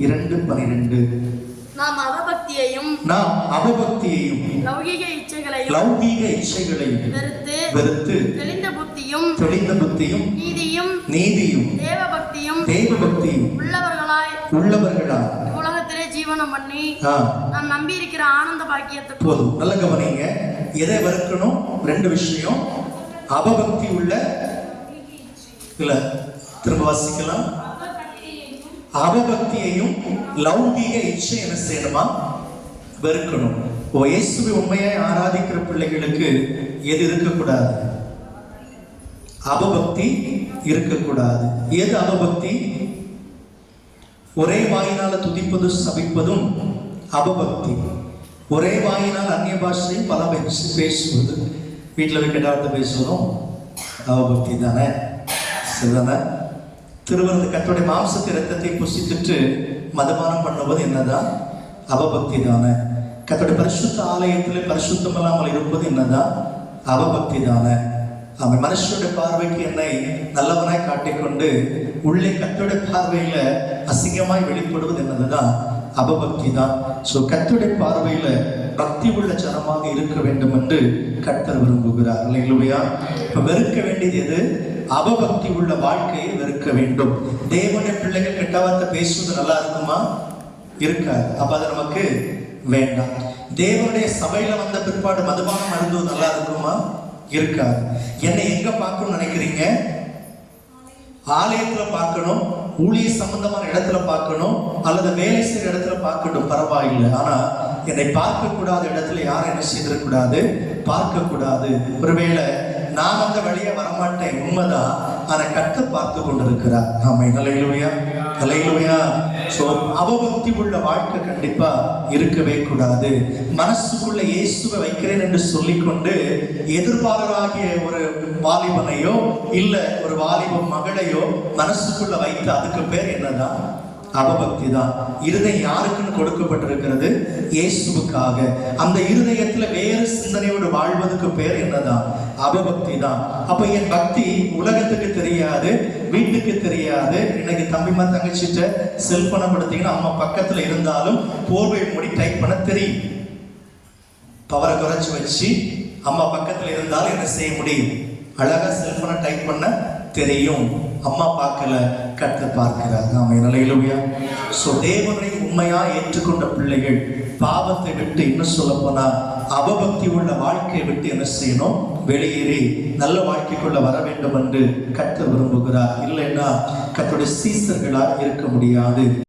2:12. நாம் அவபக்தியையும் லௌகீக இச்சைகளையும் வெறுத்து தெளிந்த புத்தியும் நீதியும் தேவபக்தியும் உள்ளவர்களாய் உலகத்திலே ஜீவனம் பண்ணி நாம் நம்பி இருக்கிற ஆனந்த பாக்கியத்தை போதும். நல்ல கவனிங்க, எதை வெறுக்கணும்? 2 விஷயம். அவபக்தி உள்ள இல்ல, திரும்ப வாசிக்கலாம். அவபக்தியையும் லௌகீக இச்சை என்ன செய்யணுமா? வெறுக்கணும். இயேசுவை உண்மையை ஆராதிக்கிற பிள்ளைகளுக்கு எது இருக்கக்கூடாது? அவபக்தி இருக்கக்கூடாது. எது அவபக்தி? ஒரே வாயினால துதிப்பதும் சபிப்பதும் அவபக்தி. ஒரே வாயினால் அந்நிய பாஷையும் பல பேசுவது, வீட்டில் வைக்கிட்ட பேசுவதும் அவபக்தி தானே? சரிதானே? திருவிருந்து கர்த்தருடைய மாம்சத்தை இரத்தத்தை புசித்துட்டு மதுபானம் பண்ணுவது என்னதான்? அவபக்தி தானே? கர்த்தருடைய பரிசுத்த ஆலயத்தில் பரிசுத்தம் இல்லாமல் இருப்பது என்னதான்? அவபக்தி தானே? அவன் மனுஷனுடைய பார்வைக்கு என்னை நல்லவனாய் காட்டிக்கொண்டு உள்ளே கர்த்தருடைய பார்வையில அசிங்கமாய் வெளிப்படுவது என்னதுதான்? அவபக்தி தான். ஸோ கர்த்தருடைய பார்வையில பக்தி உள்ள ஜனமாக இருக்க வேண்டும் என்று கர்த்தர் விரும்புகிறார். அல்லேலூயா. இப்ப வெறுக்க வேண்டியது எது? அவபக்தி உள்ள வாழ்க்கையை வெறுக்க வேண்டும். தேவனுடைய பிள்ளைகள் கெட்ட வார்த்தை பேசுவது நல்லா இருக்குமா? இருக்காது. அப்ப அது நமக்கு வேண்டாம். தேவனுடைய சபையில வந்த பிற்பாடு மதுபானம் அருந்துவது நல்லா இருக்குமா? இருக்காது. என்னை எங்க பார்க்கணும்னு நினைக்கிறீங்க? ஆலயத்துல பார்க்கணும், ஊழிய சம்பந்தமான இடத்துல பார்க்கணும், அல்லது வேலை செய்யற இடத்துல பார்க்கணும், பரவாயில்லை. ஆனா என்னை பார்க்க கூடாத இடத்துல யாரும் என்ன செய்திடக்கூடாது? பார்க்க கூடாது. ஒருவேளை நான் அந்த வழியா வரமாட்டேன், உண்மைதான். ஆனா கர்த்தர் பார்த்து கொண்டிருக்கிறார். ஆமென். அல்லேலூயா, அல்லேலூயா. சோ அவபக்தி உள்ள வாழ்க்கை கண்டிப்பா இருக்கவே கூடாது. மனசுக்குள்ள இயேசுவை வைக்கிறேன் என்று சொல்லிக்கொண்டு எதிர்பாராகிய ஒரு வாலிபனையோ இல்ல ஒரு வாலிப மகளையோ மனசுக்குள்ள வைத்து அதுக்கு பேர் என்னதான்? அவபக்தி தான். இருதயம் யாருக்குன்னு கொடுக்கப்பட்டிருக்கிறது? இயேசுவுக்காக. அந்த இருதயத்துல வேறு சிந்தனையோடு வாழ்வதற்கு பேர் என்னதான்? அவபக்தி தான். அப்ப என் பக்தி உலகத்துக்கு தெரியாது, வீட்டுக்கு தெரியாது. இன்னைக்கு தம்பிமா தங்கச்சிட்ட செல்போனை படுத்தீங்கன்னா அம்மா பக்கத்துல இருந்தாலும் போர்வை மூடி டைப் பண்ண தெரியும். பவரை குறைச்சி வச்சு அம்மா பக்கத்துல இருந்தாலும் என்ன செய்ய முடியும்? அழகா செல்போனை டைப் பண்ண தெரியும். அம்மா பார்க்கல, கர்த்தர் பார்க்கிறார். ஆமென். அல்லேலூயா. சோ தேவனை உண்மையா ஏற்றுக்கொண்ட பிள்ளைகள் பாவத்தை விட்டு, இன்னும் சொல்ல போனா அவபக்தி உள்ள வாழ்க்கையை விட்டு என்ன செய்யணும்? வெளியேறி நல்ல வாழ்க்கைக்குள்ள வர வேண்டும் என்று கர்த்தர் விரும்புகிறார். இல்லைன்னா கர்த்தருடைய சீசர்களா இருக்க முடியாது.